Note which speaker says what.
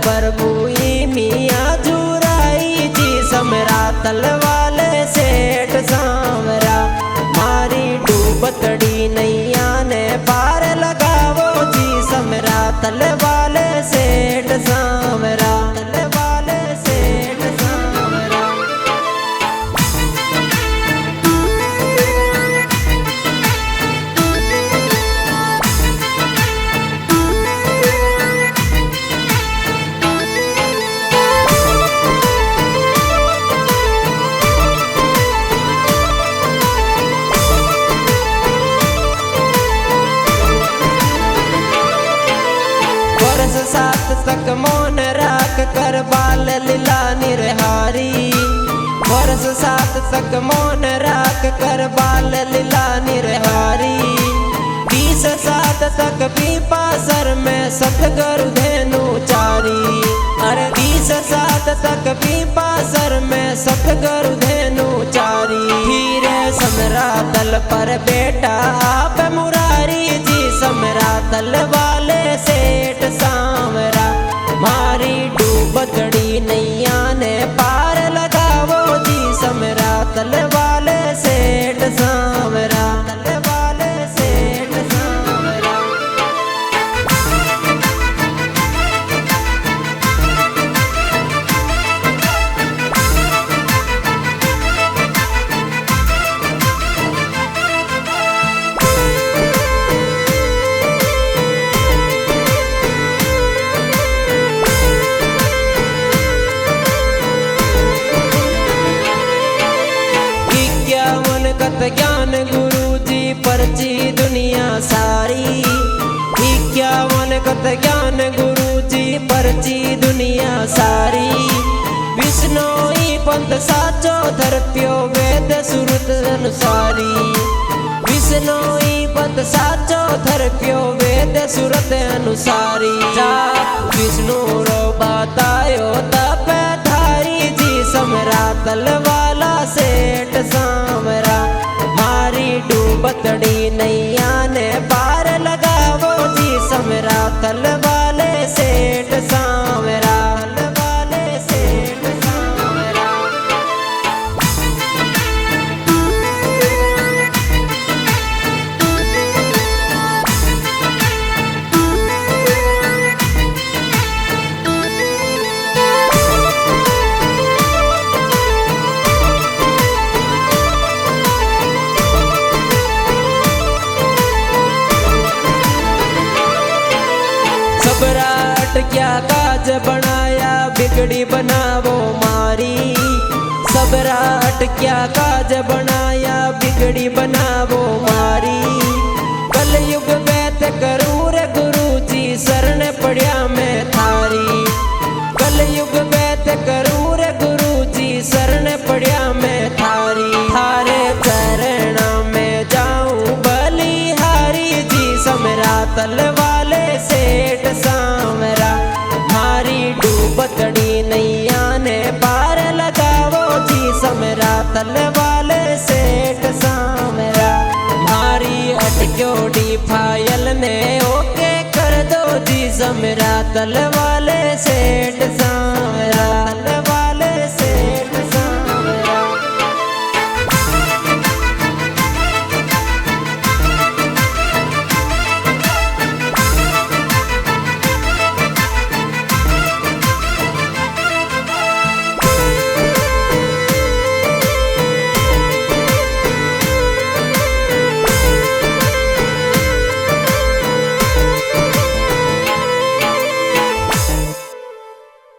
Speaker 1: बरबुई मियाँ जुराई जी समरा तलवाले सेठ सांवरा। मारी डूबतड़ी नैया ने पार लगावो जी समरा तलवाले सेठ सांवरा। तलवाले सेठ सांवरा। वर्ष 7 तक मौन राख कर बाल लीला निरहारी। वर्ष 7 तक मौन राख कर बाल लीला निरहारी। 20 7 तक पीपा सर में सतगुरु धेनु चारी। अरे 20 7 तक पीपा सर में सतगुरु धेनु चारी। हीरे समरा तल पर बेटा आप मुरारी जी समरा तल वाले सेठ सांवरा। मारी डूबतड़ी नैया ने पार लगावो जी समरा तल वाले सेठ सांवरा। तल वाले सेठ सांवरा। ज्ञान गुरु जी परची दुनिया सारी। 51 कत ज्ञान गुरु जी परची दुनिया सारी। विष्णोई पंथ साचो धरप्यो वेद सुरत अनुसारी। विष्णोई पंथ साचो धरप्यो वेद सुरत अनुसारी। विष्णु रो बतायो तप धारी जी समरा तलवाला सेठ सांवरा। मारी डूबतड़ी नैया ने पार लगावो जी समरा तलवाले सेठ सांवरा। तलवाले सेठ सांवरा। सबराट क्या काज बनाया बिगड़ी बनावो मारी। सबराट क्या काज बनाया बिगड़ी बनावो मारी। कलयुग बैत करूं रे गुरु जी शरण पड़िया मैं थारी। कलयुग बैत करूं रे गुरु जी शरण पड़िया मैं थारी। थारे चरण में जाऊं बलिहारी जी समरा तलवाले सेठ सांवरा। मारी डूबतड़ी नैया ने पार लगावो जी समरा तलवाले सेठ सांवरा। मारी अटक्योड़ी फायल ने ओके कर दो जी समरा तलवाले सेठ सांवरा।